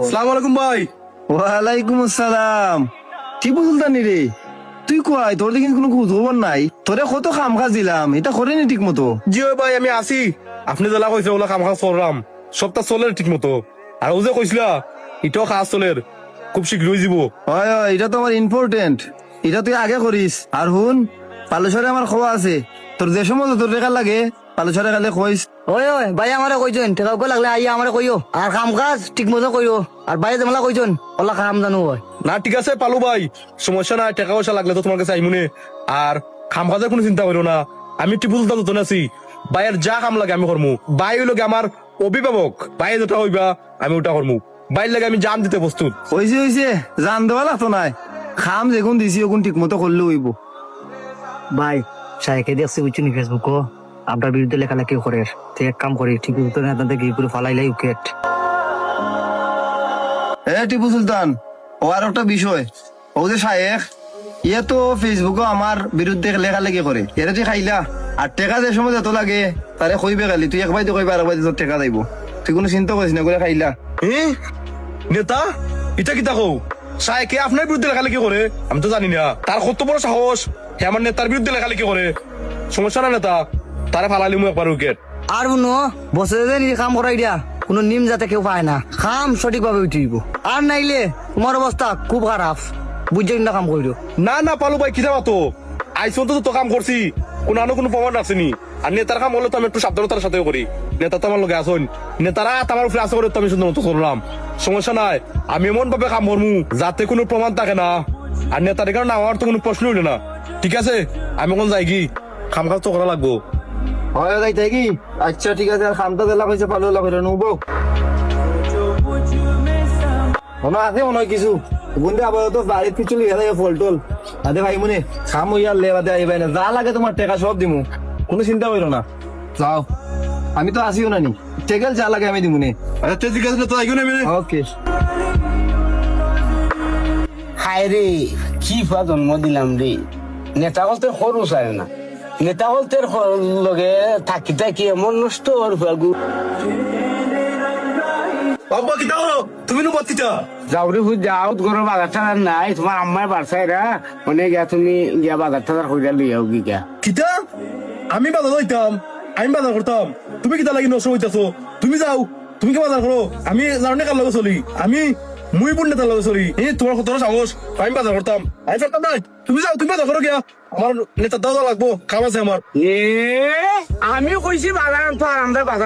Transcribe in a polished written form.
আসসালামু আলাইকুম ভাই। ওয়ালাইকুম আসসালাম। টিপু সুলতানি রে, তুই কয় তোর দিকে কোনো খোঁজ খবর নাই? তোরে কত কাম কাজ দিলাম, এটা করেনি ঠিক মতো। জি ওই ভাই আমি আছি, আপনি যেলা কইছে ওলা কাম কাজ চলরাম, সবটা চলের ঠিক মতো। আর ও যে কইছিলা এটাও কাজ চলের, খুব শীঘ্রই যাব। হয় হয়, এটা তো আমার ইম্পর্টেন্ট, এটা তুই আগে করিস। আর হুন, পালুসরে আমার খোয়া আছে, তোর যে সময় তোর রেখা লাগে পালুসরে গেলে কইস। ওই ওই ভাই আমারে কইছেন টেকা কই লাগলে আইয়া আমারে কইও, আর কাম কাজ ঠিক মতো কইও। আর বাইরে যেমলা কইছেন ওলা কাম জানো হয় না ঠিক আছে পালু ভাই, সমস্যা নাই, টাকা পয়সা লাগলে তো তোমার কাছে আইমুনে। আর কাম কাজের কোনো চিন্তা করো না, আমি টিপু সুলতান নতুন আছি, ভাইয়ের যা কাম লাগে আমি করমু। ভাই হইল আমার অভিভাবক, ভাই যেটা হইবা আমি ওটা করমু। বাইর লাগে আমি জান দিতে প্রস্তুত। হইছে জান দেওয়া লাগতো নাই, খাম যেগুন দিছি ওগুন ঠিক মতো করলে হইব। ভাই সাইকে দেখছি বুঝছেন ফেসবুক আপনার বিরুদ্ধে লেখালেখি করে, তো এক কাম করি ঠিক মতো না তাদের গিয়ে পুরো ফালাইলাই উকেট। এ টিপু সুলতান, ও আর একটা বিষয়, ও যে শায়েখ ইয়ে তো ফেসবুকে আমার বিরুদ্ধে লেখালেখি করে, এরা তুই খাইলা। আর টেকা যে সময় যত লাগে তারে কইবে খালি, তুই একবার তো কইবা আর একবার তোর টেকা যাইব, তুই কোনো চিন্তা করিস না করে খাইলা। নেতা এটা কি দেখো সাইকে আপনার বিরুদ্ধে লেখালেখি করে, আমি তো জানি না তার কত বড় সাহস, হে আমার নেতার বিরুদ্ধে লেখালেখি করে। সমস্যা না নেতা, তারে ফালালি মু একবার উইকেট। আর শুনো বসে যে নিজে কাম করাই দিয়া কোনো নিম যাতে কেউ পায় না, কাম সঠিক ভাবে উঠিব। আর নাইলে তোমার অবস্থা খুব খারাপ, বুঝছেন না কাম করিল। না না পালু ভাই কি যাবা তো, আইসন তো কাম করছি, কোনো প্রমাণ রাখছিনি। আর নেতার কাম হলে তো আমি একটু সাবধানতার সাথে করি, নেতা তো আমার লোকে আসুন, নেতারা আমার উপরে আসা করে তো আমি সুন্দর মতো করলাম। সমস্যা নাই, আমি এমন ভাবে কাম করবো যাতে কোনো প্রমাণ থাকে না, আর নেতার কারণে আমার তো কোনো প্রশ্ন হইল না। ঠিক আছে আমি এখন যাই কি, কাম কাজ তো করা লাগবো। হয় যাইতে কি? আচ্ছা ঠিক আছে, আর খামটা দিলা কইছে ভালো লাগে নেবো। মনে আছে মনে হয় কিছু বন্ধু আপাতত বাড়ির পিছু লিখে থাকে ফল টল, আদে ভাই মনে খাম হইয়ার লেবাতে আইবাই না, যা লাগে তোমার টাকা সব দিমু, কোনো চিন্তা করো না। যাও, আমি তো আসিও না নি, টেকেল যা লাগে আমি দিমু নে। আচ্ছা ঠিক আছে তো আইগো না। ওকে। হায় রে কি ফা জন্ম দিলাম রে, নেতা বলতে সরু চাই না, নেতা বলতে লগে থাকি থাকি এমন নষ্ট ওর ফাগু। বাবা কি দাও তুমি নো বাতিটা যাও রে হুই যাও, ঘরের বাজার টাজার নাই, তোমার আম্মায় বাড়ছাইরা মানে গিয়া তুমি গিয়া বাজার টাজার কইরা লইয়াও গিয়া। কিতা আমি বাজার যাইতাম, আমি বাজার করতাম, তুমি কিতা লাগি নষ্ট হইতাছো? তুমি যাও, তুমি কি বাজার করো, আমি জানি কার লগে চলি, আমি মুই বোন নেতার লগে চলি। তোমার কত সাহস, আমি বাজার করতাম, আমি ফেরতাম নাই। তুমি যাও, তুমি বাজার করো গিয়া, আমার নেতার দাওয়া লাগবো, কাম আছে আমার। এ আমি কইছি বাজার তো আর আমরা বাজার